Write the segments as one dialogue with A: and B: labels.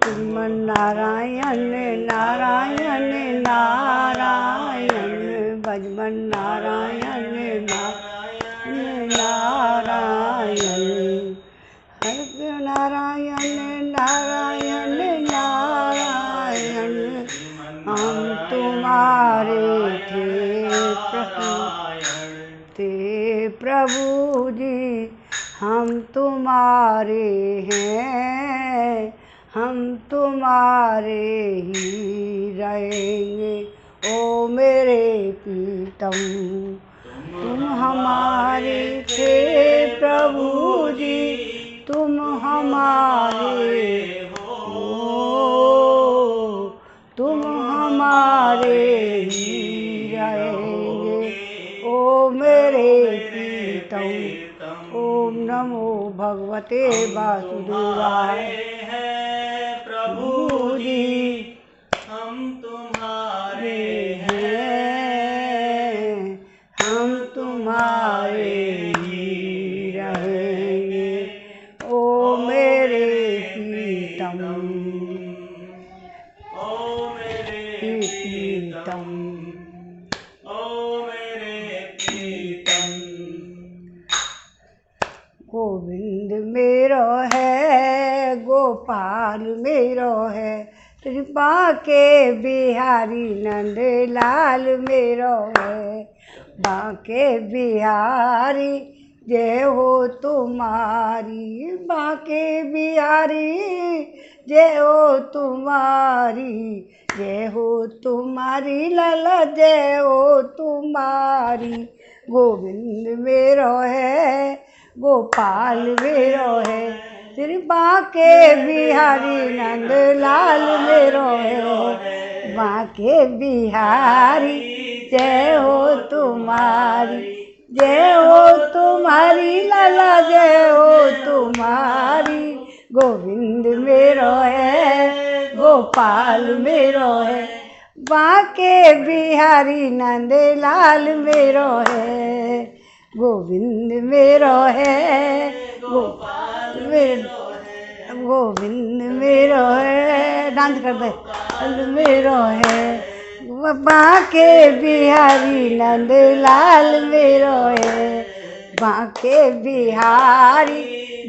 A: श्रीमन्नारायण नारायण नारायण भजमन नारायण नारायण नारायण हरे नारायण नारायण नारायण हम तुम्हारे थे प्रभु जी हम तुम्हारे हैं हम तुम्हारे ही रहेंगे ओ मेरे प्रीतम तुम हमारे थे प्रभु जी तुम हमारे हो तुम हमारे ही रहेंगे ओ मेरे प्रीतम ओम नमो भगवते वासुदेवाय
B: प्रभु जी हम तुम्हारे
A: हैं हम तुम्हारे ही रहेंगे ओ मेरे प्रीतम
B: ओ मेरे
A: प्रीतम
B: ओ मेरे प्रीतम
A: गोविंद मेरो है गोपाल मेरो है कृपा के बिहारी नंद लाल मेरो है बाके बिहारी जय हो तुम्हारी बाके बिहारी जय हो तुम्हारी जय हो तुम्हारी लाला जय हो तुम्हारी गोविंद मेरो है गोपाल मेरो है श्री बाके बिहारी नंद लाल मेरो है बाके बिहारी जय हो तुम्हारी लाला जय हो तुम्हारी गोविंद मेरो है गोपाल मेरो है बाके बिहारी नंद लाल मेरो है गोविंद मेरो है गोपाल मेरो है गोविंद मेरो है डांस कर दे मेरो है बाके बिहारी नंद लाल मेरो है बाके बिहारी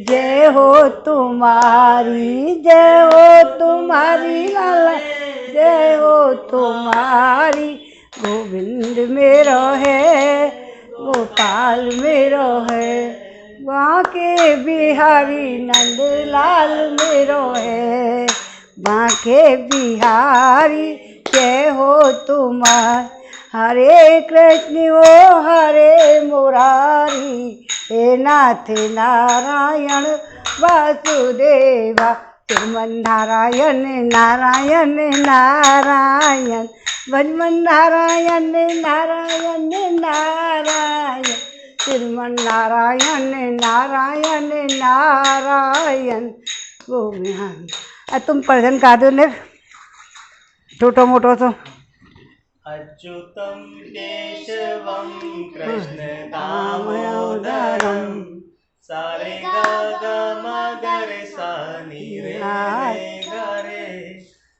A: जय हो तुम्हारी लाला जय हो तुम्हारी गोविंद मेरो है गोपाल मेरो है बाके बिहारी नंद लाल मेरो है बाके बिहारी जय हो तुम्हार हरे कृष्ण ओ हरे मुरारी हे नाथ नारायण वासुदेवा श्रीमन नारायण नारायण नारायण भजमन नारायण नारायण नारायण श्रीमन नारायण नारायण नारायण गोविंद तुम प्रजन का दो ने छोटो मोटो तो
B: अच्युतं केशवं कृष्ण दामोदरं सारे गा गा मा गा रे सा नी रे गा रे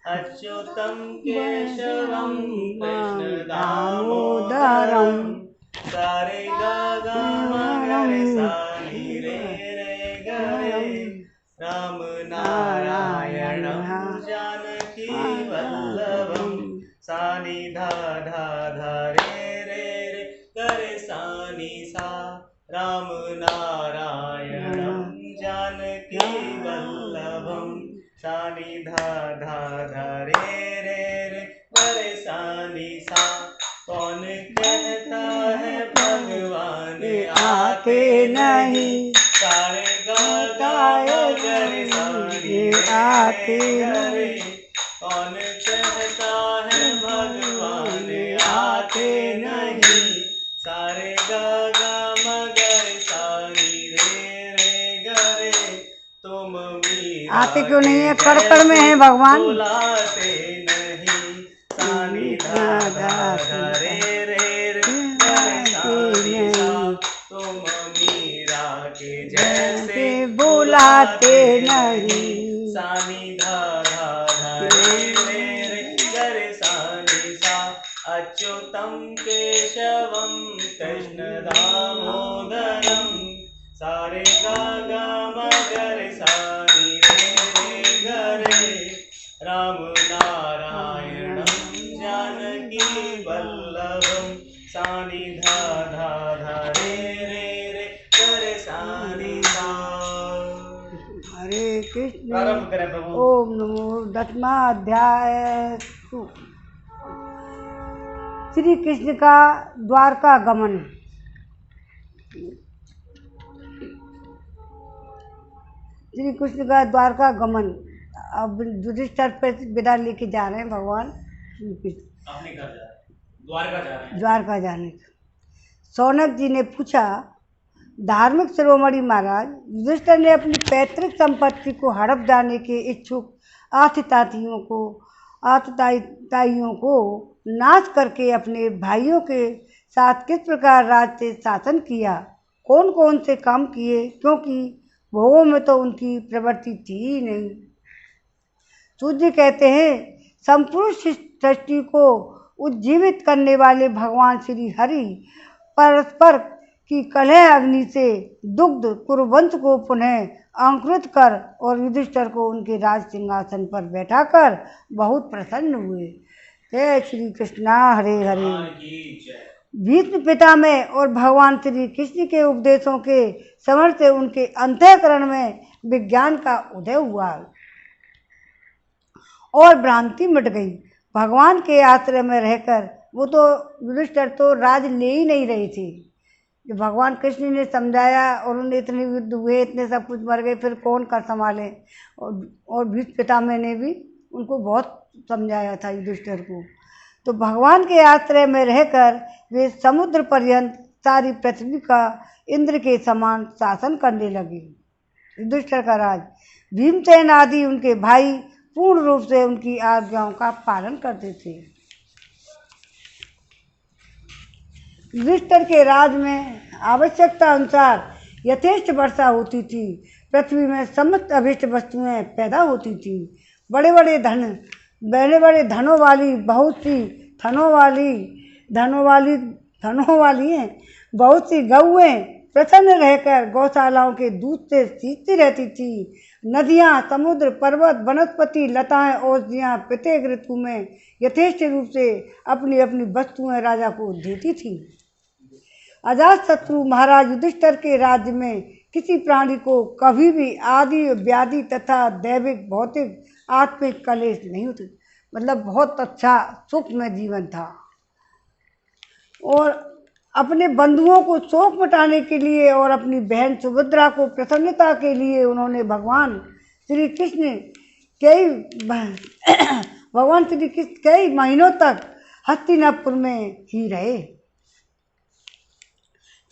B: अच्युतं केशवं कृष्ण दामोदरं सारे गा गा मा गा रे सा नी रे गा रे राम नारायणं जानकी वल्लभं सानी धा धा धा रे रे रे करे सानी सा राम नारायणं जानकी वल्लभं सानी धा धा धा रे रे रे करे सानी सा कौन कहता है भगवान आते नहीं सारे गाता है करे सानी आते नहीं कौन कहता है भगवान आते नहीं सारे गा गा मगर सानी रे रे गा रे तुम मीरा
A: आते क्यों नहीं है कड़कड़ में है भगवान
B: बुलाते नहीं सानी धा धा धा रे रे रे सानी सा तुम मीरा के जैसे
A: बुलाते नहीं
B: सानी धा धा केशवं कृष्ण दामोदरं सारे गा गा मगरे सानी रे गरे राम नारायणं जानकी वल्लभं सानी धा धा धा रे गरे सानी धा।
A: हरे कृष्ण।
B: प्रारंभ करें प्रभु।
A: ओम नमो। 10वां अध्याय। श्री कृष्ण का द्वारका गमन। श्री कृष्ण का द्वारका गमन। अब युधिष्ठिर पे विदा लेके जा रहे हैं भगवान श्री कृष्ण
B: अपने घर जा रहे हैं, द्वारका जा रहे हैं।
A: द्वारका जाने का। शौनक जी ने पूछा, धार्मिक शिरोमणि महाराज, युधिष्ठिर ने अपनी पैतृक संपत्ति को हड़प जाने के इच्छुक आतताइयों को नाश करके अपने भाइयों के साथ किस प्रकार राज से शासन किया, कौन कौन से काम किए, क्योंकि भोगों में तो उनकी प्रवृत्ति थी ही नहीं। सूर्य कहते हैं, संपूर्ण सृष्टि को उज्जीवित करने वाले भगवान श्री हरि परस्पर की कलह अग्नि से दुग्ध कुरुवंश को पुनः अंकुरित कर और युधिष्ठिर को उनके राज सिंहासन पर बैठाकर बहुत प्रसन्न हुए। जय श्री कृष्णा। हरे हरे। भीष्म पितामह और भगवान श्री कृष्ण के उपदेशों के समर से उनके अंतःकरण में विज्ञान का उदय हुआ और भ्रांति मिट गई। भगवान के आश्रय में रहकर वो तो युधिष्ठिर तो राज ले ही नहीं रहे थे। जो भगवान कृष्ण ने समझाया और उन्हें इतने युद्ध हुए, इतने सब कुछ मर गए, फिर कौन कर संभाले। और भीष्म पितामह ने भी उनको बहुत समझाया था युधिष्ठिर को। तो भगवान के आश्रय में रहकर वे समुद्र पर्यंत सारी पृथ्वी का इंद्र के समान शासन करने लगे। युधिष्ठिर का राज। भीमसेन आदि उनके भाई पूर्ण रूप से उनकी आज्ञाओं का पालन करते थे। युधिष्ठिर के राज में आवश्यकता अनुसार यथेष्ट वर्षा होती थी। पृथ्वी में समस्त अभिष्ट वस्तुएं पैदा होती थी। बड़े बड़े धनों वाली बहुत सी बहुत सी गौएं प्रसन्न रहकर गौशालाओं के दूध से सींचती रहती थी। नदियाँ, समुद्र, पर्वत, वनस्पति, लताएं, औषधियाँ प्रत्येक ऋतु में यथेष्ट रूप से अपनी अपनी वस्तुएं राजा को देती थी। अजातशत्रु महाराज युधिष्ठिर के राज्य में किसी प्राणी को कभी भी आदि व्याधि तथा दैविक भौतिक आत्मिक कलेश नहीं होते। मतलब बहुत अच्छा सुखमय जीवन था। और अपने बंधुओं को शोक मिटाने के लिए और अपनी बहन सुभद्रा को प्रसन्नता के लिए उन्होंने भगवान श्री कृष्ण कई महीनों तक हस्तिनापुर में ही रहे।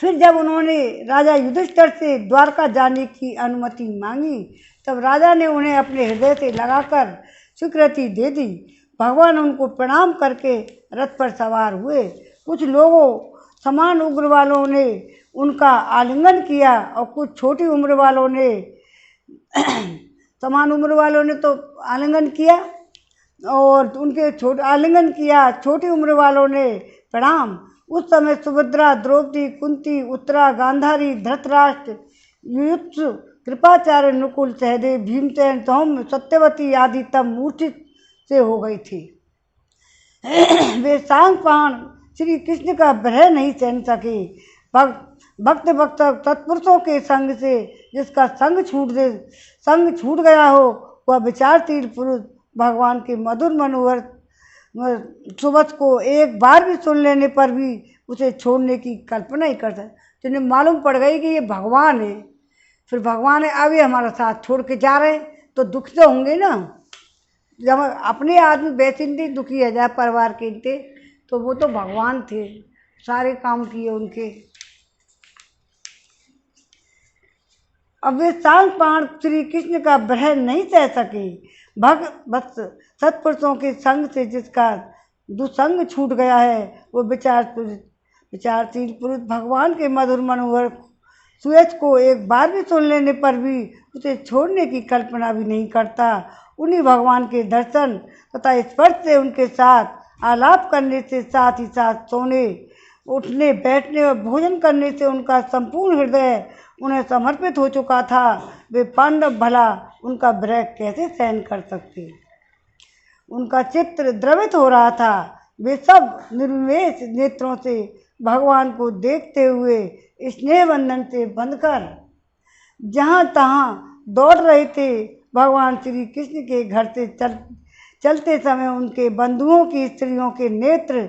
A: फिर जब उन्होंने राजा युधिष्ठिर से द्वारका जाने की अनुमति मांगी, तब राजा ने उन्हें अपने हृदय से लगाकर स्वीकृति दे दी। भगवान उनको प्रणाम करके रथ पर सवार हुए। कुछ लोगों समान उम्र वालों ने उनका आलिंगन किया और कुछ छोटी उम्र वालों ने समान उम्र वालों ने तो आलिंगन किया और उनके आलिंगन किया। छोटी उम्र वालों ने प्रणाम। उस समय सुभद्रा, द्रौपदी, कुंती, उत्तरा, गांधारी, धृतराष्ट्र, युयुत्सु, कृपाचार्य, नकुल, सहदेव, भीमसेन, सौम्य, सत्यवती आदि तब मूर्छित से हो गई थी। वे सांगपाण श्री कृष्ण का विरह नहीं सहन सके। भक्त तत्पुरुषों के संग से जिसका संग छूट गया हो, वह विचारशील पुरुष भगवान के मधुर मनोहर सुबह को एक बार भी सुन लेने पर भी उसे छोड़ने की कल्पना ही कर सकते। जिन्हें मालूम पड़ गई कि ये भगवान है, फिर भगवान है, अब ये हमारा साथ छोड़ के जा रहे हैं, तो दुख तो होंगे ना। जब अपने आदमी बेसिंदी दुखी है जाए परिवार के थे, तो वो तो भगवान थे, सारे काम किए उनके। अब वे सांगपाण श्री कृष्ण का विरह नहीं सह सके। भक्त सत्पुरुषों के संग से जिसका दुसंग छूट गया है, वो विचारशील पुरुष भगवान के मधुर मनोहर सुयश को एक बार भी सुन लेने पर भी उसे छोड़ने की कल्पना भी नहीं करता। उन्हीं भगवान के दर्शन तथा स्पर्श से उनके साथ आलाप करने से साथ ही साथ सोने उठने बैठने और भोजन करने से उनका संपूर्ण हृदय उन्हें समर्पित हो चुका था। वे पांडव भला उनका विरह कैसे सहन कर सकते। उनका चित्र द्रवित हो रहा था। वे सब निर्विवेश नेत्रों से भगवान को देखते हुए स्नेह बंधन से बंधकर जहाँ तहाँ दौड़ रहे थे। भगवान श्री कृष्ण के घर से चलते समय उनके बंधुओं की स्त्रियों के नेत्र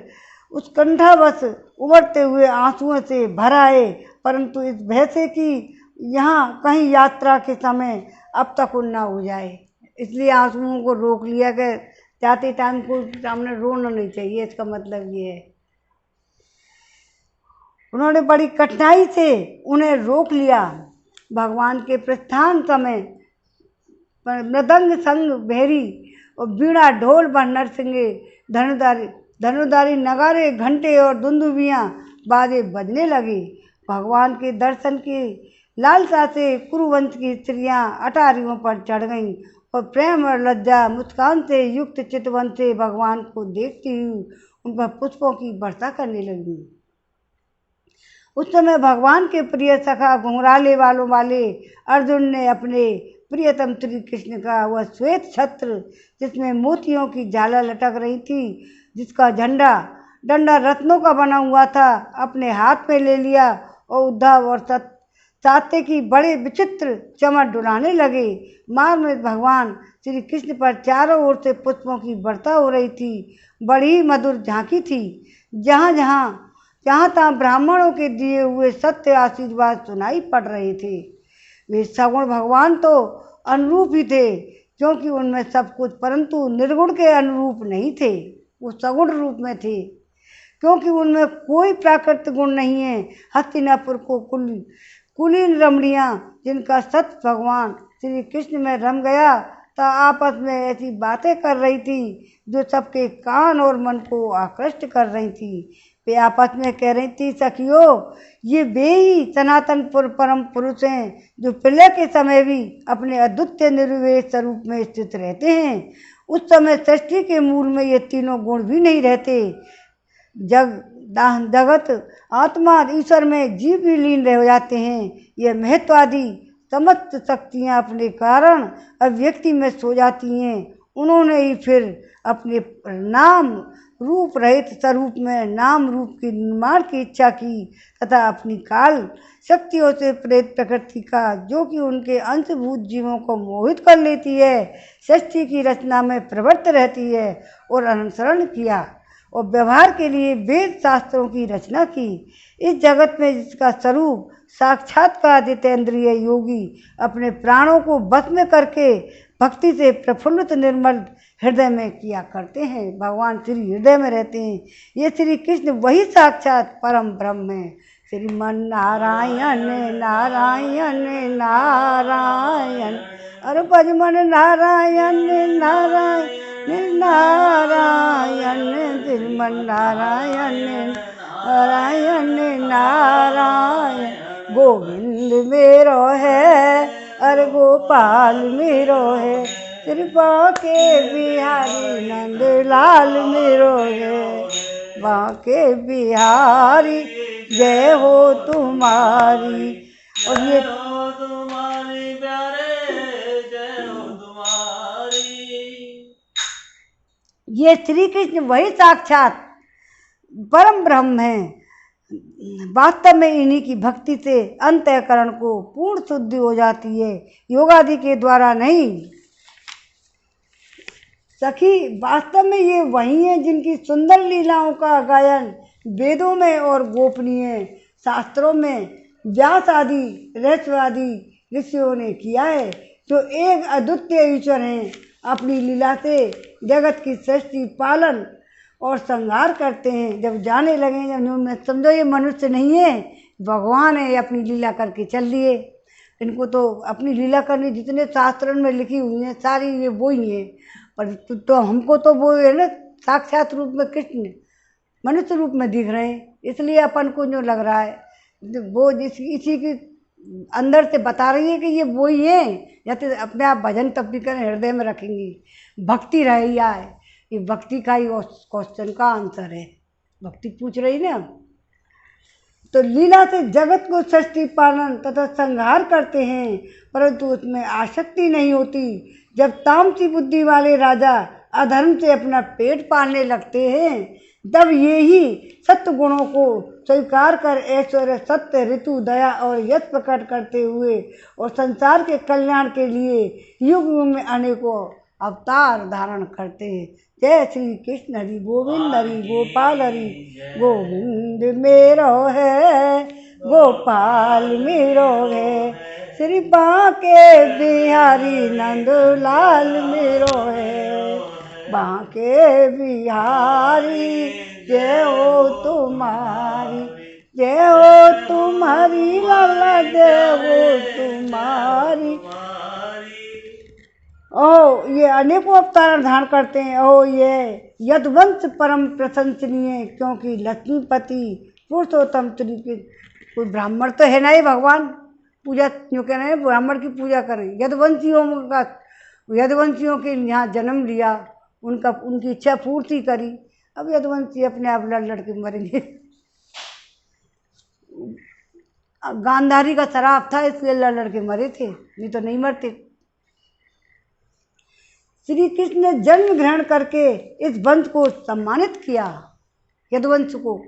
A: उत्कंठावश उमड़ते हुए आंसुओं से भर आए, परंतु इस भय से कि यहाँ कहीं यात्रा के समय अब तक ना हो जाए, इसलिए आंसुओं को रोक लिया गया। जाते टाइम को सामने रोना नहीं चाहिए, इसका मतलब ये है। उन्होंने बड़ी कठिनाई से उन्हें रोक लिया। भगवान के प्रस्थान समय मृदंग संग भेरी और बीड़ा ढोल व नरसिंगे धनुधारी नगारे घंटे और दुंदुबियाँ बाजे बजने लगे। भगवान के दर्शन की लालसा से कुरुवंश की स्त्रियाँ अटारियों पर चढ़ गईं और प्रेम और लज्जा मुस्कान से युक्त चितवन से भगवान को देखती हुई उन पर पुष्पों की वर्षा करने लगी। उस समय भगवान के प्रिय सखा घुंघराले बालों वाले अर्जुन ने अपने प्रियतम श्री कृष्ण का वह श्वेत छत्र जिसमें मोतियों की झालर लटक रही थी, जिसका डंडा रत्नों का बना हुआ था, अपने हाथ में ले लिया और उद्धव और सात्य की बड़े विचित्र चमक डुलाने लगे। मार्ग में भगवान श्री कृष्ण पर चारों ओर से पुष्पों की वर्षा हो रही थी। बड़ी मधुर झांकी थी। जहाँ तहाँ ब्राह्मणों के दिए हुए सत्य आशीर्वाद सुनाई पड़ रहे थे। वे सगुण भगवान तो अनुरूप ही थे, क्योंकि उनमें सब कुछ, परंतु निर्गुण के अनुरूप नहीं थे। वो सगुण रूप में थे, क्योंकि उनमें कोई प्राकृतिक गुण नहीं है। हस्तिनापुर को कुलीन रमणियाँ जिनका सत्य भगवान श्री कृष्ण में रम गया था, आपस में ऐसी बातें कर रही थी जो सबके कान और मन को आकृष्ट कर रही थी। वे आपस में कह रही थी, सखियों, ये वे ही सनातन परम पुरुष हैं जो प्रलय के समय भी अपने अद्वितीय निर्विशेष स्वरूप में स्थित रहते हैं। उस समय सृष्टि के मूल में ये तीनों गुण भी नहीं रहते। जगत आत्मा ईश्वर में जीव भी लीन रह जाते हैं। ये महत्वादी समस्त शक्तियाँ अपने कारण अव्यक्ति में सो जाती हैं। उन्होंने ही फिर अपने नाम रूप रहित स्वरूप में नाम रूप के निर्माण की इच्छा की तथा अपनी काल शक्तियों से प्रेत प्रकृति का, जो कि उनके अंशभूत जीवों को मोहित कर लेती है, सृष्टि की रचना में प्रवृत्त रहती है और अनुसरण किया और व्यवहार के लिए वेद शास्त्रों की रचना की। इस जगत में जिसका स्वरूप साक्षात्कार जितेंद्रिय योगी अपने प्राणों को बस में करके भक्ति से प्रफुल्लित निर्मल हृदय में किया करते हैं। भगवान श्री हृदय में रहते हैं। ये श्री कृष्ण वही साक्षात परम ब्रह्म है। श्रीमन नारायण नारायण नारायण, अरे भजमन नारायण नारायण नारायण, श्रीमन नारायण नारायण नारायण। गोविंद मेरो है, अरे गोपाल मेरो है, कृपा के बिहारी नंद लाल मेरो है। बाके बिहारी जय हो तुम्हारी। और ये
B: तुम्हारी प्यारे जय हो तुम्हारी।
A: ये श्री कृष्ण वही साक्षात परम ब्रह्म है। वास्तव में इन्हीं की भक्ति से अंतःकरण को पूर्ण शुद्धि हो जाती है, योगादि के द्वारा नहीं। सखी, वास्तव में ये वही हैं जिनकी सुंदर लीलाओं का गायन वेदों में और गोपनीय शास्त्रों में व्यास आदि रहस्यवादी ऋषियों ने किया है, जो एक अद्वितीय ईश्वर हैं। अपनी लीला से जगत की सृष्टि पालन और संहार करते हैं। जब जाने लगे, जब समझो ये मनुष्य नहीं है, भगवान है, अपनी लीला करके चल दिए। इनको तो अपनी लीला करनी जितने शास्त्रों में लिखी हुई हैं सारी ये वो ही हैं, पर तो हमको तो वो है ना, साक्षात रूप में कृष्ण मनुष्य रूप में दिख रहे हैं। इसलिए अपन को जो लग रहा है वो इसी के अंदर से बता रही है कि ये वो ही है। या तो अपने आप भजन तब भी करें, हृदय में रखेंगी, भक्ति रहिया है। ये भक्ति का ही क्वेश्चन का आंसर है। भक्ति पूछ रही ना, तो लीला से जगत को सृष्टि पालन तथा संहार करते हैं, परंतु उसमें आसक्ति नहीं होती। जब तामसी बुद्धि वाले राजा अधर्म से अपना पेट पालने लगते हैं, तब ये ही सत्य गुणों को स्वीकार कर ऐश्वर्य, सत्य, ऋतु, दया और यश प्रकट करते हुए और संसार के कल्याण के लिए युग युग में अनेकों अवतार धारण करते हैं। जय श्री कृष्ण, हरि गोविंद, हरि गोपाल, हरि गोविंद मेरो है, गोपाल मेरो है, श्री बांके बिहारी नंदलाल मेरो है, बांके बिहारी जय हो तुम्हारी, जय हो तुम्हारी लाला, जय हो तुम्हारी। ओ ये अनेकों अवतार धारण करते हैं। ओ ये यदुवंश परम प्रशंसनीय, क्योंकि लक्ष्मीपति पुरुषोत्तम श्री के कोई ब्राह्मण तो है नहीं, भगवान पूजा क्यों कह रहे हैं, ब्राह्मण की पूजा करें। यदुवंशियों के यहाँ जन्म लिया, उनकी इच्छा पूर्ति करी। अब यदुवंशी अपने आप लड़ के मरेंगे। गांधारी का शराब था, इसलिए लड़ के मरे थे, नहीं तो नहीं मरते। श्री कृष्ण ने जन्म ग्रहण करके इस वंश को सम्मानित किया, यदुवंश को।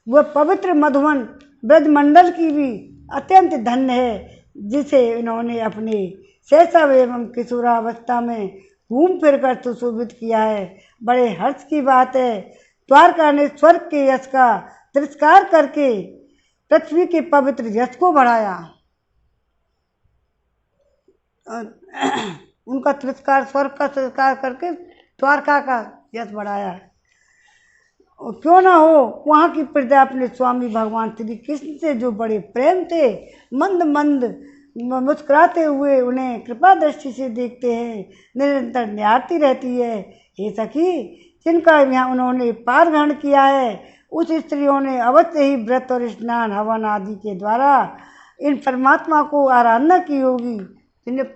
A: वह पवित्र मधुवन ब्रजमंडल की भी अत्यंत धन्य है, जिसे इन्होंने अपने शैशव एवं किशोरावस्था में घूम फिर कर सुशोभित किया है। बड़े हर्ष की बात है, द्वारका ने स्वर्ग के यश का तिरस्कार करके पृथ्वी के पवित्र यश को बढ़ाया। उनका तिरस्कार, स्वर्ग का तिरस्कार करके द्वारका का यश बढ़ाया। और क्यों ना हो, वहाँ की प्रजा अपने स्वामी भगवान श्री कृष्ण से जो बड़े प्रेम थे, मंद मंद मुस्कुराते हुए उन्हें कृपा दृष्टि से देखते हैं, निरंतर निहारती रहती है। हे सखी, जिनका यहाँ उन्होंने पार ग्रहण किया है, उस स्त्रियों ने अवश्य ही व्रत और स्नान हवन आदि के द्वारा इन परमात्मा को आराधना की होगी। इन्हें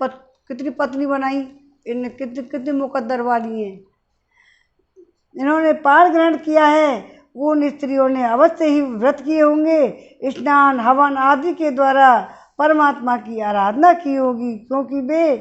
A: कितनी पत्नी बनाई, इन्हें कितनी मुकद्दर वाली हैं। इन्होंने पार ग्रहण किया है, वो उन स्त्रियों ने अवश्य ही व्रत किए होंगे, स्नान हवन आदि के द्वारा परमात्मा की आराधना की होगी, क्योंकि वे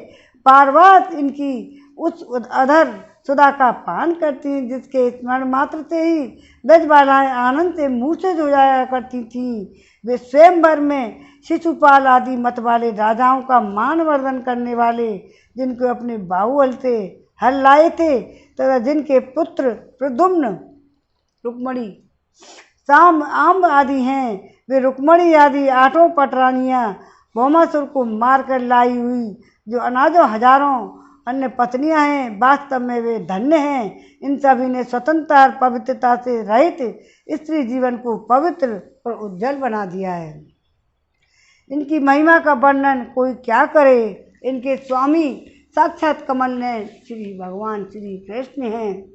A: पारवास इनकी उस अधर सुधा का पान करती हैं, जिसके स्मरण मात्र से ही ब्रजबालाएं आनंद से मूर्छित हो जाया करती थीं। वे स्वयंवर में शिशुपाल आदि मत वाले राजाओं का मान वर्धन करने वाले, जिनको अपने बाहुबल से हल लाए थे, तथा जिनके पुत्र प्रद्युम्न, रुक्मणी, साम आम्ब आदि हैं, वे रुक्मणी आदि 8 पटरानियाँ भौमासुर को मारकर लाई हुई, जो अनाजों हजारों अन्य पत्नियां हैं। वास्तव में वे धन्य हैं। इन सभी ने स्वतंत्रता और पवित्रता से रहित स्त्री जीवन को पवित्र और उज्जवल बना दिया है। इनकी महिमा का वर्णन कोई क्या करे। इनके स्वामी साक्षात कमल नयन श्री भगवान श्री कृष्ण हैं,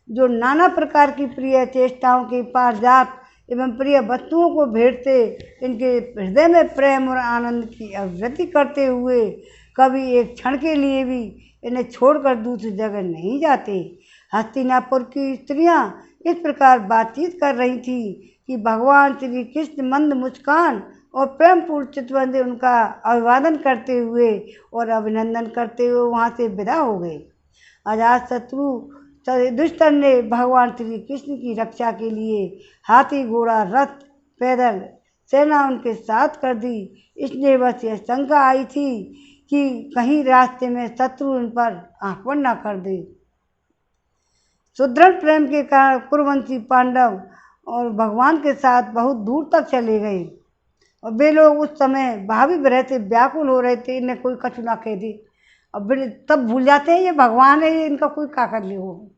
A: जो नाना प्रकार की प्रिय चेष्टाओं के पारिजात एवं प्रिय वस्तुओं को भेंटते इनके हृदय में प्रेम और आनंद की अभिव्यक्ति करते हुए कभी एक क्षण के लिए भी इन्हें छोड़कर दूसरी जगह नहीं जाते। हस्तिनापुर की स्त्रियां इस प्रकार बातचीत कर रही थी कि भगवान श्री कृष्ण मंद मुस्कान और प्रेमपूर्ण चितवन से उनका अभिवादन करते हुए और अभिनंदन करते हुए वहाँ से विदा हो गए। अजातशत्रु दुष्टन ने भगवान श्री कृष्ण की रक्षा के लिए हाथी, घोड़ा, रथ, पैदल सेना उनके साथ कर दी। इसलिए बस यह शंका आई थी कि कहीं रास्ते में शत्रु उन पर आक्रमण न कर दे। सुदृढ़ प्रेम के कारण कुरुवंशी पांडव और भगवान के साथ बहुत दूर तक चले गए, और वे लोग उस समय भावी विरह से व्याकुल हो रहे थे। इन्हें कोई कछु ना कह दे, अब तब भूल जाते हैं ये भगवान है, ये इनका कोई का कर ले हो।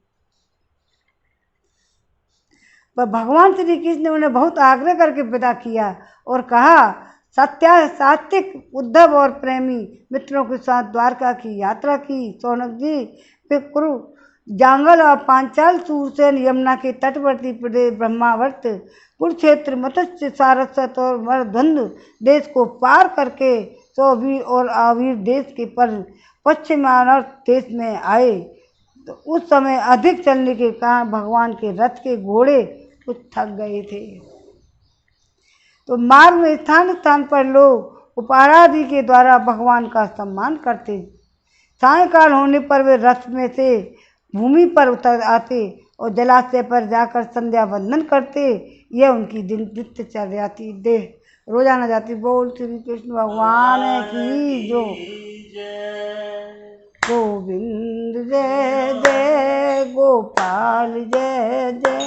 A: पर भगवान श्री कृष्ण ने उन्हें बहुत आग्रह करके विदा किया और कहा, सात्विक उद्धव और प्रेमी मित्रों के साथ द्वारका की यात्रा की। सौनक जी, वे कुरु, जांगल और पांचाल, सूरसेन, यमुना के तटवर्ती प्रदेश, ब्रह्मावर्त, कुरुक्षेत्र, मत्स्य, सारस्वत और मरध्वंद देश को पार करके सौवीर और आवीर देश के पर पश्चिमानर्थ देश में आए। तो उस समय अधिक चलने के कारण भगवान के रथ के घोड़े कुछ थक गए थे। तो मार्ग में स्थान स्थान पर लोग उपारादि के द्वारा भगवान का सम्मान करते। सायंकाल होने पर वे रथ में से भूमि पर उतर आते और जलाशय पर जाकर संध्या वंदन करते। यह उनकी दिनचर्या थी। देह रोजाना जाती। बोल श्री कृष्ण भगवान की जो। गोविंद जय जय गोपाल जय जय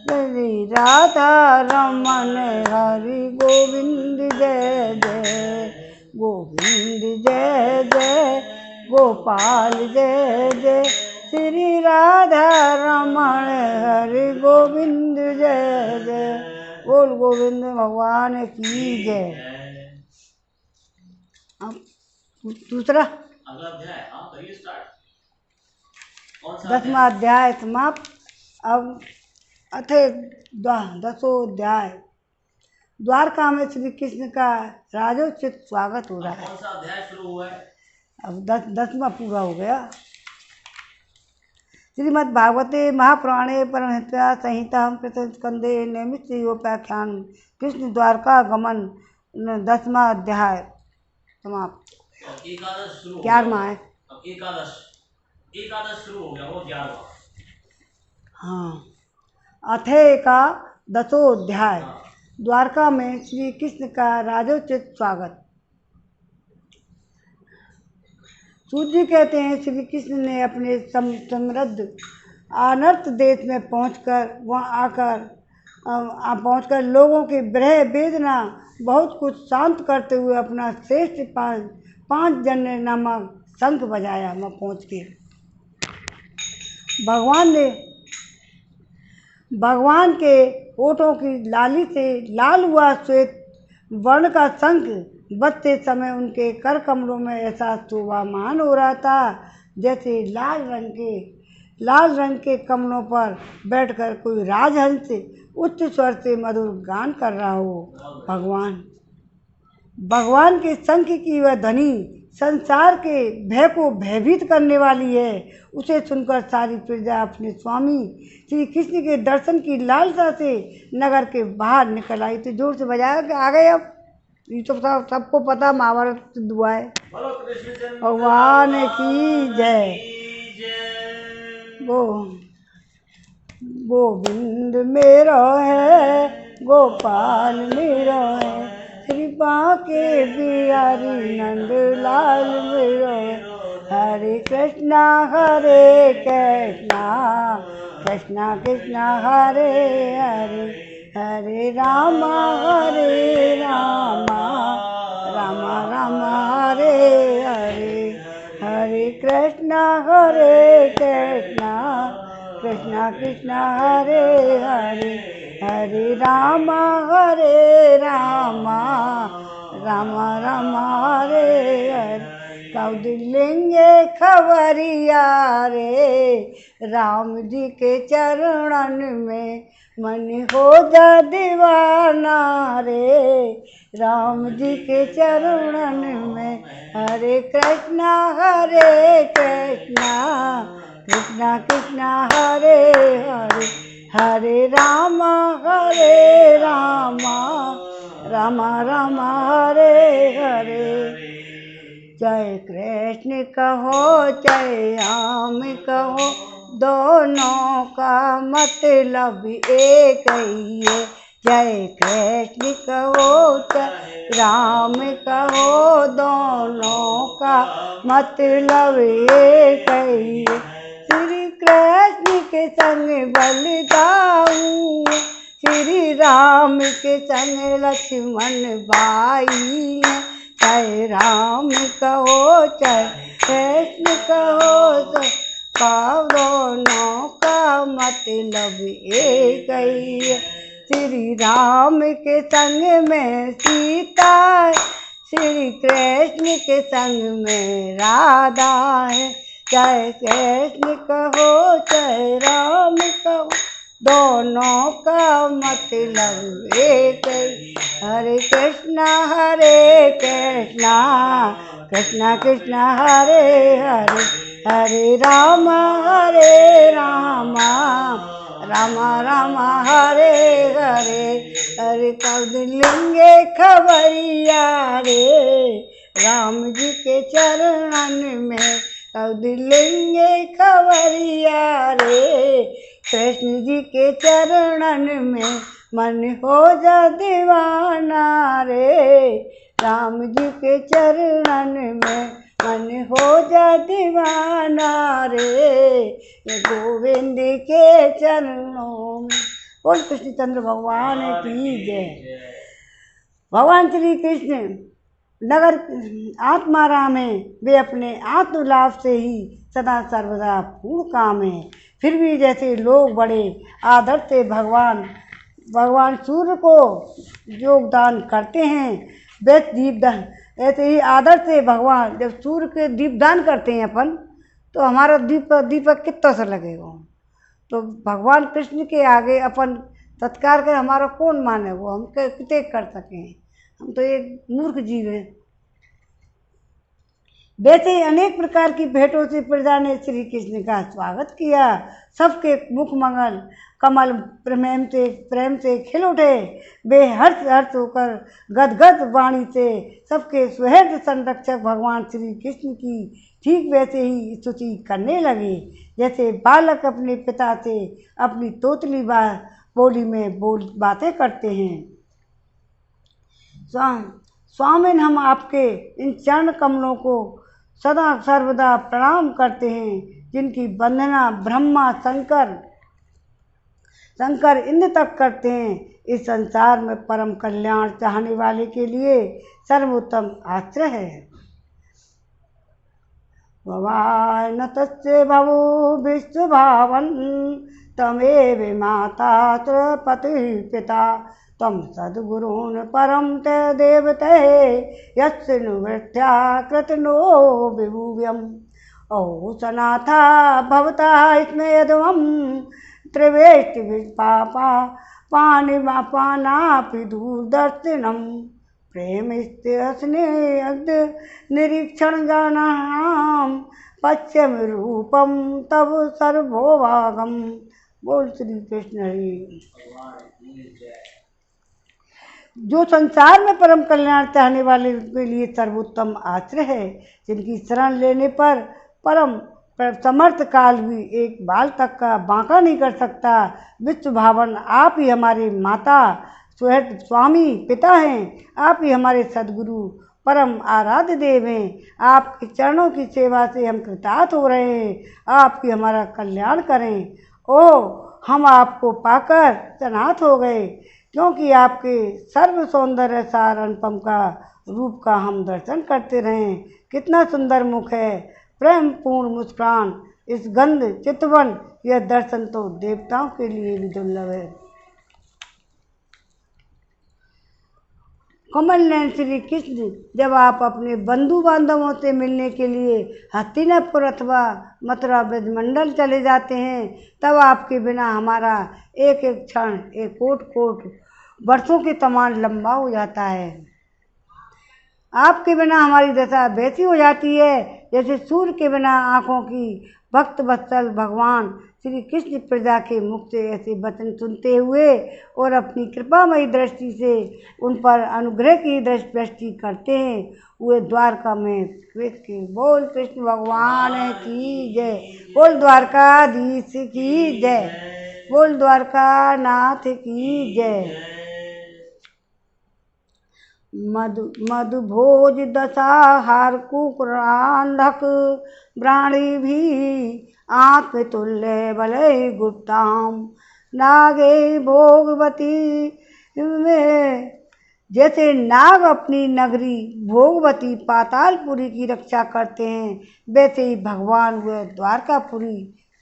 A: श्री राधा रमन हरि गोविंद जय जय गोविंद जय जय गोपाल जय जय श्री राधा रमण हरि गोविंद जय जय। बोल गोविंद भगवान की जय। अब दूसरा
B: अगला अध्याय। हाँ करिए स्टार्ट। कौन सा
A: 10वां अध्याय समाप्त। अब अथे 10वां अध्याय। द्वारका में श्री कृष्ण का राजोचित स्वागत हो रहा है।
B: कौन सा अध्याय शुरू हुआ है?
A: अब 10वां पूरा हो गया। श्रीमद् भागवते महापुराणे परमहंस्या संहिता प्रथमस्कंदे नैमिष योपाख्यान कृष्ण द्वारका गमन 10वां अध्याय समाप्त।
B: एकादश शुरू हो
A: 11वां है।
B: अब एकादश शुरू हो गया, वो 11वां।
A: हाँ। अथे का 10वां अध्याय।
B: हाँ।
A: द्वारका में श्री कृष्ण का राजोचित स्वागत। सूर्य कहते हैं श्री कृष्ण ने अपने समृद्ध अनर्थ देश में पहुंचकर लोगों की विरह वेदना बहुत कुछ शांत करते हुए अपना श्रेष्ठ पांच जन्य नामक शंख बजाया। वहाँ पहुँच के भगवान के ओठों की लाली से लाल हुआ श्वेत वर्ण का शंख बजते समय उनके कर कमलों में ऐसा शोभामान हो रहा था जैसे लाल रंग के कमलों पर बैठकर कोई राजहंस उच्च स्वर से मधुर गान कर रहा हो। भगवान के शंख की वह ध्वनि संसार के भय को भयभीत करने वाली है। उसे सुनकर सारी प्रजा अपने स्वामी श्री कृष्ण के दर्शन की लालसा से नगर के बाहर निकल आई। तो जोर से बजाया कि आ गए। अब ये तो सबको पता, महाभारत दुआ है। भगवान की जय। गोविंद मेरो है गोपाल मेरो है कृपा के बिहारी नंद लाल मेरो है। हरे कृष्णा कृष्णा कृष्णा हरे हरे हरे रामा रामा रामा हरे हरे हरे कृष्णा कृष्णा कृष्णा हरे हरे हरे रामा रामा रामा हरे हरे। कब लेंगे खबरिया रे राम जी के चरणन में मन हो जा दीवाना रे राम जी के चरणन में। हरे कृष्णा कृष्णा कृष्णा हरे हरे हरे रामा रामा रामा हरे हरे। जय कृष्ण कहो जय राम कहो दोनों का मतलब एक ही है। जय कृष्ण कहो जय राम कहो दोनों का मतलब एक ही है। श्री कृष्ण के संग बलदाऊ श्री राम के संग लक्ष्मण भाई। चाहे राम कहो चाहे कृष्ण कहो दोनों का मतलब एक ही है। श्री राम के संग में सीता श्री कृष्ण के संग में राधा है। चाहे कृष्ण कहो चाहे राम कहो दोनों का मतलब एक ही। हरे कृष्णा कृष्णा कृष्णा हरे हरे हरे रामा रामा रामा हरे हरे अरे कब दिन लेंगे खबरिया रे राम जी के चरणन में, कब दिन लेंगे खबरिया रे कृष्ण जी के चरणन में, मन हो जा दीवाना रे राम जी के चरणन में, मन हो जा दीवाना रे गोविंद के चरणों में। बोल कृष्ण चंद्र भगवान की जय। भगवान श्री कृष्ण नगर आत्माराम है, वे अपने आत्मलाभ से ही सदा सर्वदा पूर्ण काम है। फिर भी जैसे लोग बड़े आदर से भगवान सूर्य को योगदान करते हैं, वैसे दीपदान ऐसे ही आदर से भगवान जब सूर्य के दीपदान करते हैं अपन, तो हमारा दीपक कितना सा लगेगा। तो भगवान कृष्ण के आगे अपन सत्कार कर हमारा कौन माने, वो हम कितने कर सकें, हम तो एक मूर्ख जीव हैं। वैसे ही अनेक प्रकार की भेंटों से प्रजा ने श्री कृष्ण का स्वागत किया। सबके मुखमंगल कमल प्रेम से खिल उठे। वे हर्ष होकर गदगद वाणी से सबके सुहृद संरक्षक भगवान श्री कृष्ण की ठीक वैसे ही स्तुति करने लगे, जैसे बालक अपने पिता से अपनी तोतली बोली में बातें करते हैं। स्वामिन, हम आपके इन चरण कमलों को सदा सर्वदा प्रणाम करते हैं, जिनकी वंदना ब्रह्मा शंकर इंद्र तक करते हैं। इस संसार में परम कल्याण चाहने वाले के लिए सर्वोत्तम आश्रय है। भवान तस्य भवो विश्वभावन तमेव माता पति पिता तम सद्गुरून् परम ते देवते यस्य निवृत्त्या कृतनो विभुव्यम्। ओ सनाथा भवता स्मयध्वं त्रिवेष्टि पापा पानापि दूरदर्शिनं प्रेमस्तेऽस्नेऽद् निरीक्षण गानां पश्यम रूपम तव सर्वोभागम। बोल श्री कृष्ण हरि। जो संसार में परम कल्याण चाहने वाले के लिए सर्वोत्तम आश्रय है, जिनकी शरण लेने पर परम समर्थ काल भी एक बाल तक का बांका नहीं कर सकता। विश्व भावन, आप ही हमारे माता सुहृद स्वामी पिता हैं। आप ही हमारे सद्गुरु परम आराध्य देव हैं। आपके चरणों की सेवा से हम कृतार्थ हो रहे हैं। आप ही हमारा कल्याण करें। ओह, हम आपको पाकर अनाथ हो गए, क्योंकि आपके सर्व सौंदर्य सार अनुपम का रूप का हम दर्शन करते रहें। कितना सुंदर मुख है, प्रेम पूर्ण मुस्कान, इस गंध चितवन, यह दर्शन तो देवताओं के लिए भी दुर्लभ है। कमल नयन श्री कृष्ण, जब आप अपने बंधु बांधवों से मिलने के लिए हस्तिनापुर अथवा मथुरा ब्रजमंडल चले जाते हैं, तब आपके बिना हमारा एक एक क्षण एक कोट वर्षों के समान लंबा हो जाता है। आपके बिना हमारी दशा वैसी हो जाती है जैसे सूर्य के बिना आँखों की। भक्त वत्सल भगवान श्री कृष्ण प्रजा के मुख से ऐसे वचन सुनते हुए और अपनी कृपामयी दृष्टि से उन पर अनुग्रह की दृष्टि करते हैं। वे द्वारका में के बोल कृष्ण भगवान की जय। बोल द्वारकाधीश की जय। बोल द्वारका नाथ की जय। मधु भोज दशाहार कुकुरांधक ब्राणी भी आत्मतुल्य बलय गुप्ताम नागे भोगवती में। जैसे नाग अपनी नगरी भोगवती पातालपुरी की रक्षा करते हैं, वैसे ही भगवान व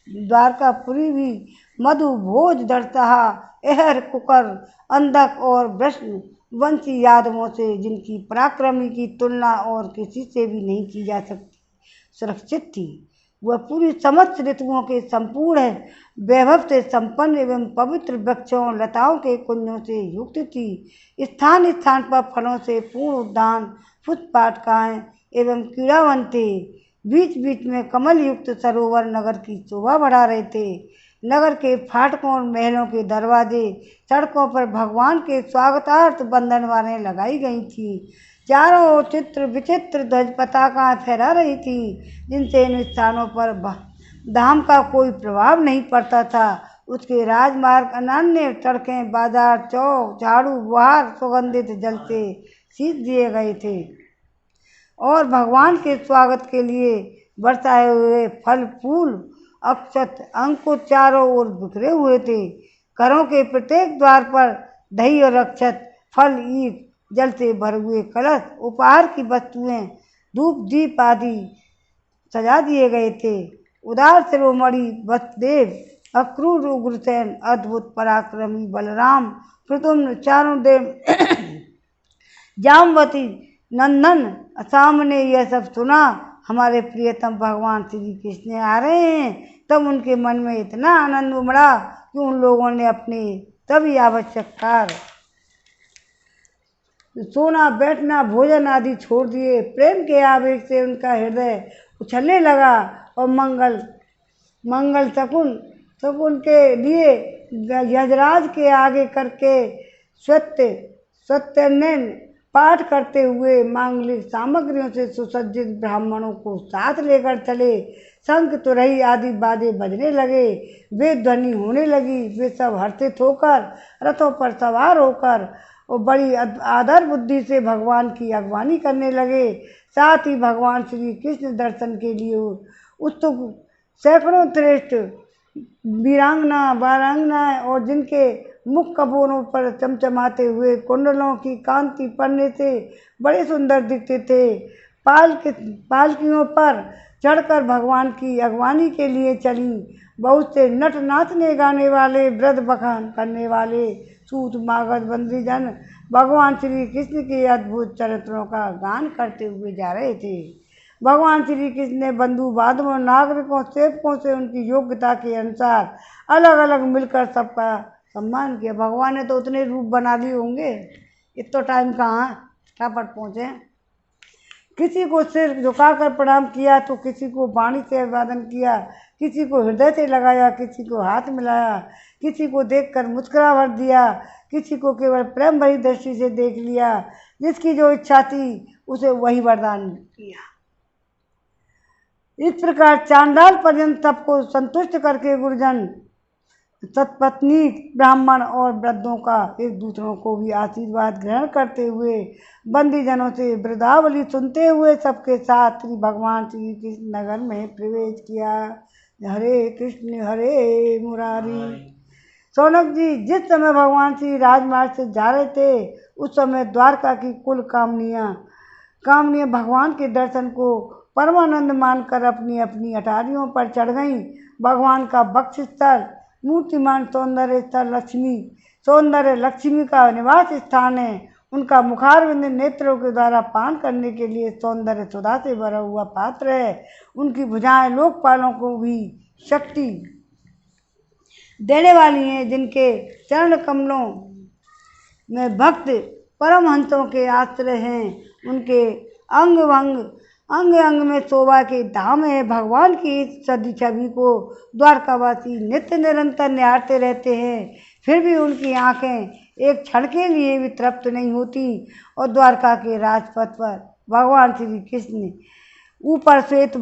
A: द्वारकापुरी भी मधु भोज दर्शहा एहर कुकर अंधक और वृष्ण वंशी यादवों से, जिनकी पराक्रमी की तुलना और किसी से भी नहीं की जा सकती, सुरक्षित थी। वह पूरी समस्त ऋतुओं के संपूर्ण वैभव से संपन्न एवं पवित्र वृक्षों लताओं के कुंजों से युक्त थी। स्थान स्थान पर फलों से पूर्ण उद्यान, फुटपाटकाएँ एवं कीड़ावन थे। बीच बीच में कमल युक्त सरोवर नगर की शोभा बढ़ा रहे थे। नगर के फाटकों और महलों के दरवाजे, सड़कों पर भगवान के स्वागतार्थ बंधनवारें लगाई गई थीं। चारों ओर चित्र विचित्र ध्वज पताकाएं फहरा रही थीं, जिनसे इन स्थानों पर धाम का कोई प्रभाव नहीं पड़ता था। उसके राजमार्ग, अनन्य सड़कें, बाजार, चौक, झाड़ू बुहार, सुगंधित जल से सींच दिए गए थे और भगवान के स्वागत के लिए बरसाए हुए फल फूल अक्षत अंकुर चारों ओर बिखरे हुए थे। घरों के प्रत्येक द्वार पर दही और अक्षत, फल, ईख, जल से भरे हुए कलश, उपहार की वस्तुएं, धूप दीप आदि सजा दिए गए थे। उदार शिरोमणि वसुदेव, अक्रूर उग्रसेन, अद्भुत पराक्रमी बलराम, प्रद्युम्न, चारों देव, जामवती, नंदन सामने यह सब सुना, हमारे प्रियतम भगवान श्री कृष्ण आ रहे हैं, तब उनके मन में इतना आनंद उमड़ा कि उन लोगों ने अपने सभी आवश्यक कार्य, सोना बैठना भोजन आदि छोड़ दिए। प्रेम के आवेश से उनका हृदय उछलने लगा और मंगल शकुन के लिए यजराज के आगे करके सत्यनारायण पाठ करते हुए मांगलिक सामग्रियों से सुसज्जित ब्राह्मणों को साथ लेकर चले। शंख तुरही आदि बाजे बजने लगे, वे ध्वनि होने लगी। वे सब हर्षित होकर रथों पर सवार होकर और बड़ी आदर बुद्धि से भगवान की अगवानी करने लगे। साथ ही भगवान श्री कृष्ण दर्शन के लिए उत्सुक सैकड़ों श्रेष्ठ वीरांगनाएं और जिनके मुख कपोलों पर चमचमाते हुए कुंडलों की कांति पड़ने से बड़े सुंदर दिखते थे, पालकियों पर चढ़कर भगवान की अगवानी के लिए चली। बहुत से नट नाचने गाने वाले, वृद्ध बखान करने वाले, सूत मागध बंदीजन भगवान श्री कृष्ण के अद्भुत चरित्रों का गान करते हुए जा रहे थे। भगवान श्री कृष्ण ने बंधु बांधवों, नागरिकों, सेवकों से उनकी योग्यता के अनुसार अलग अलग मिलकर सबका सम्मान किया। भगवान ने तो उतने रूप बना लिए होंगे, इतना टाइम कहाँ फटाफट पहुँचे। किसी को सिर झुकाकर प्रणाम किया तो किसी को वाणी से अभिवादन किया, किसी को हृदय से लगाया, किसी को हाथ मिलाया, किसी को देखकर मुस्कुरा भर दिया, किसी को केवल प्रेम भरी दृष्टि से देख लिया। जिसकी जो इच्छा थी उसे वही वरदान किया। इस प्रकार चांडाल पर्यंत सबको संतुष्ट करके गुरुजन, सतपत्नी, ब्राह्मण और वृद्धों का एक दूसरों को भी आशीर्वाद ग्रहण करते हुए, बंदीजनों से वृद्धावली सुनते हुए सबके साथ श्री भगवान श्री कृष्ण नगर में प्रवेश किया। हरे कृष्ण मुरारी। सौनक जी, जिस समय भगवान श्री राजमार्ग से जा रहे थे उस समय द्वारका की कुल कामनियाँ भगवान के दर्शन को परमानंद मानकर अपनी अपनी अटारियों पर चढ़ गईं। भगवान का वक्षस्थल मूर्तिमान सौंदर्य लक्ष्मी का निवास स्थान है। उनका मुखारविंद नेत्रों के द्वारा पान करने के लिए सौंदर्य सुधा से भरा हुआ पात्र है। उनकी भुजाएं लोकपालों को भी शक्ति देने वाली हैं। जिनके चरण कमलों में भक्त परमहंसों के आश्रय हैं, उनके अंग अंग में शोभा के धाम है। भगवान की इस सदी छवि को द्वारकावासी नित्य निरंतर निहारते रहते हैं, फिर भी उनकी आंखें एक क्षण के लिए भी तृप्त नहीं होती। और द्वारका के राजपथ पर भगवान श्री कृष्ण ऊपर श्वेत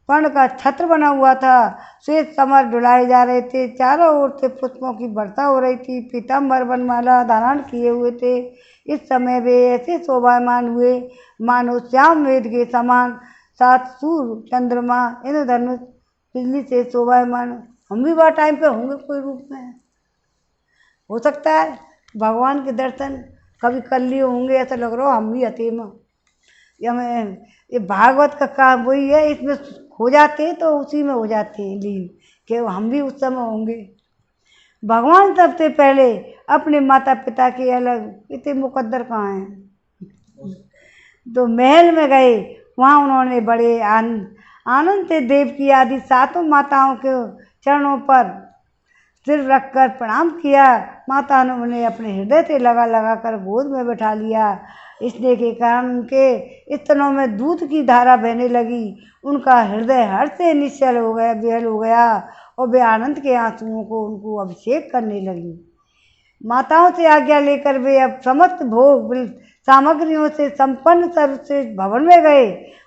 A: वर्ण का छत्र बना हुआ था। श्वेत समर डुलाए जा रहे थे, चारों ओर से पुष्पों की वर्षा हो रही थी। पीताम्बर वनमाला धारण किए हुए थे। इस समय वे ऐसे शोभायमान हुए मानो श्याम वेद के समान। सात सूर्य, चंद्रमा, इंद्रधनुष बिजली से शोभायमान। हम भी बहुत टाइम पे होंगे कोई रूप में, हो सकता है भगवान के दर्शन कभी कर लिए होंगे, ऐसा लग रहा हो हम भी हतेम। ये भागवत का काम वही है, इसमें हो जाते हैं तो उसी में हो जाते हैं लीन, कि हम भी उस समय होंगे। भगवान सबसे पहले अपने माता पिता के अलग इतने मुकद्दर कहाँ हैं, तो महल में गए। वहाँ उन्होंने बड़े आनंद से देव की आदि सातों माताओं के चरणों पर सिर रखकर प्रणाम किया। माता ने उन्हें अपने हृदय से लगा लगा कर गोद में बैठा लिया। इसने के कारण उनके स्तनों में दूध की धारा बहने लगी। उनका हृदय हर्ष से निश्चल हो गया, बेहल हो गया और वे आनंद के आंसुओं को उनको अभिषेक करने लगी। माताओं से आज्ञा लेकर वे अब समस्त भोग सामग्रियों से संपन्न सर्वश्रेष्ठ भवन में गए।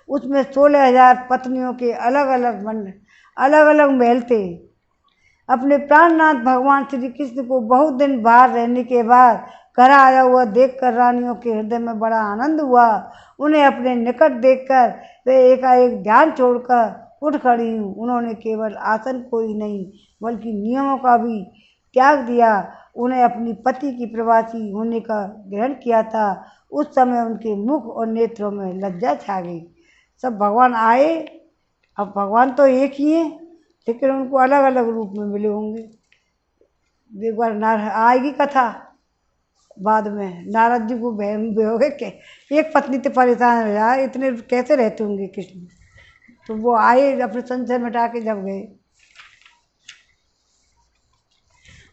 A: उसमें 16,000 पत्नियों के अलग अलग महल थे। अपने प्राणनाथ भगवान श्री कृष्ण को बहुत दिन बाहर रहने के बाद घर आया हुआ देखकर रानियों के हृदय में बड़ा आनंद हुआ। उन्हें अपने निकट देखकर वे एकाएक ध्यान छोड़कर उठ खड़ी हुई। उन्होंने केवल आसन को ही नहीं बल्कि नियमों का भी त्याग दिया। उन्हें अपनी पति की प्रवासी होने का ग्रहण किया था। उस समय उनके मुख और नेत्रों में लज्जा छा गई। सब भगवान आए, अब भगवान तो एक ही हैं, लेकिन उनको अलग अलग रूप में मिले होंगे। एक बार आएगी कथा बाद में, नारद जी को हो के एक पत्नी से परेशान हो जाए, इतने कैसे रहते होंगे कृष्ण। तो वो आए अपने संशय मिटा के जब गए।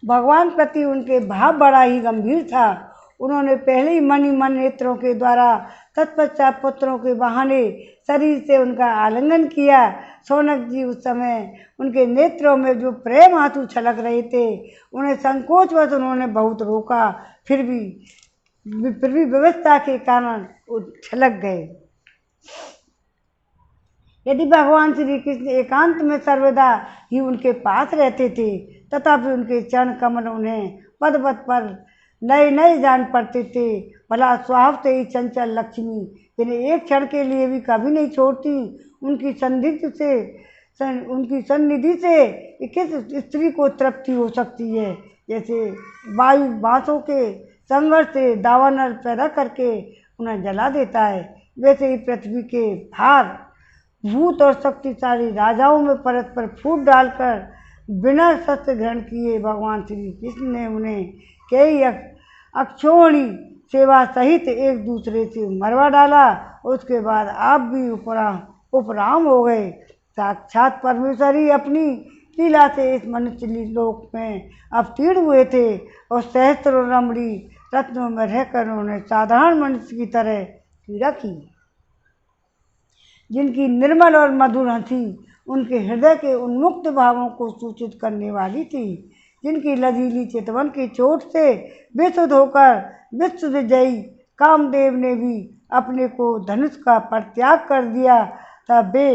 A: भगवान प्रति उनके भाव बड़ा ही गंभीर था। उन्होंने पहले ही मन ही मन नेत्रों के द्वारा तत्पश्चात पुत्रों के बहाने शरीर से उनका आलिंगन किया। शौनक जी उस समय उनके नेत्रों में जो प्रेम आंसू छलक रहे थे, उन्हें संकोचवश उन्होंने बहुत रोका, फिर भी व्यवस्था के कारण वो छलक गए। यदि भगवान श्री कृष्ण एकांत में सर्वदा ही उनके पास रहते थे, तथापि उनके चरण कमल उन्हें पद पद पर नए नए जान पड़ते थे। भला स्वभाव से ही चंचल लक्ष्मी जिन्हें एक क्षण के लिए भी कभी नहीं छोड़ती, उनकी सन्निधि से किस स्त्री को तृप्ति हो सकती है। जैसे वायु बांसों के संघर्ष से दावानल पैदा करके उन्हें जला देता है, वैसे ही पृथ्वी के भार भूत और शक्तिशाली राजाओं में परस्पर फूट डालकर बिना शस्त्र ग्रहण किए भगवान श्री कृष्ण ने उन्हें कई अक्षोणी सेवा सहित एक दूसरे से मरवा डाला। उसके बाद आप भी उपराम हो गए। साक्षात परमेश्वर ही अपनी लीला से इस मनुष्य लोक में अवतीर्ण हुए थे और सहस्त्रों रमणी रत्नों में रहकर उन्होंने साधारण मनुष्य की तरह पीड़ा की। जिनकी निर्मल और मधुर हंसी उनके हृदय के उन्मुक्त भावों को सूचित करने वाली थी, जिनकी लजीली चितवन की चोट से बेसुध होकर विश्वविजयी कामदेव ने भी अपने को धनुष का परित्याग कर दिया था। वे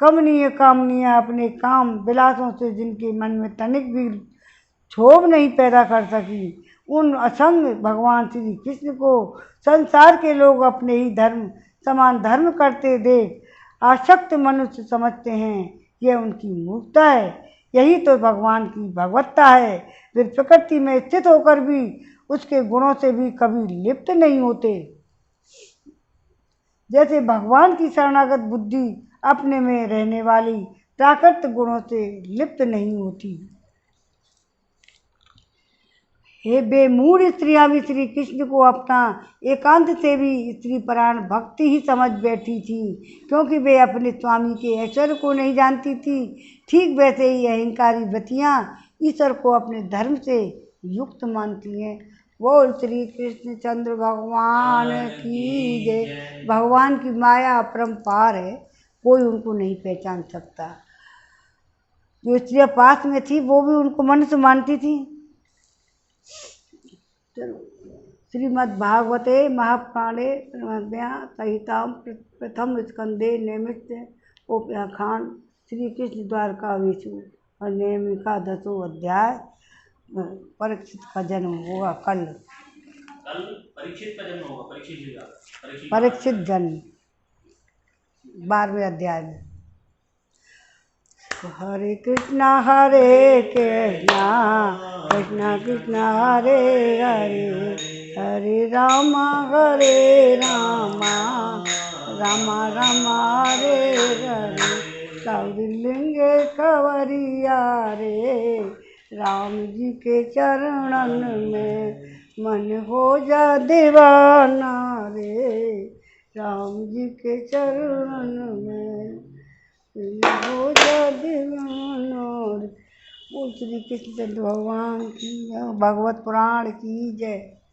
A: कमनीय कामनियाँ अपने काम विलासों से जिनके मन में तनिक भी क्षोभ नहीं पैदा कर सकी, उन असंग भगवान श्री कृष्ण को संसार के लोग अपने ही धर्म समान धर्म करते देख आसक्त मनुष्य समझते हैं। यह उनकी मूर्खता है। यही तो भगवान की भगवत्ता है। वे प्रकृति में स्थित होकर भी उसके गुणों से भी कभी लिप्त नहीं होते। जैसे भगवान की शरणागत बुद्धि अपने में रहने वाली प्राकृत गुणों से लिप्त नहीं होती। हे बेमूढ़ स्त्रियाँ भी श्री कृष्ण को अपना एकांत से भी स्त्री परायण भक्ति ही समझ बैठी थी, क्योंकि वे अपने स्वामी के ऐश्वर्य को नहीं जानती थी। ठीक वैसे ही अहंकारी व्रतियाँ ईश्वर को अपने धर्म से युक्त मानती हैं। बोल श्री कृष्ण चंद्र भगवान की जय। भगवान की माया अपरंपार है, कोई उनको नहीं पहचान सकता। जो स्त्रियाँ पास में थी वो भी उनको मनुष्य मानती थी। श्रीमद्भागवते महापुराणे संहितां प्रथम स्कंदे नैमित्य उपाख्यान श्री कृष्ण द्वारकाधीश और नैमिका 10वां अध्याय। परीक्षित का जन्म होगा कल
B: परीक्षित का जन्म होगा।
A: परीक्षित जन्म 12वें अध्याय में। हरे कृष्णा कृष्णा कृष्णा हरे हरे, हरे रामा रामा रामा हरे हरे। कौलिंगे कंवरिया रे, राम जी के चरणन में मन हो जा दीवाना रे। राम जी के चरणन में हो जा दीवाना। बोल श्री कृष्णचंद्र भगवान की जय, भगवत पुराण की जय।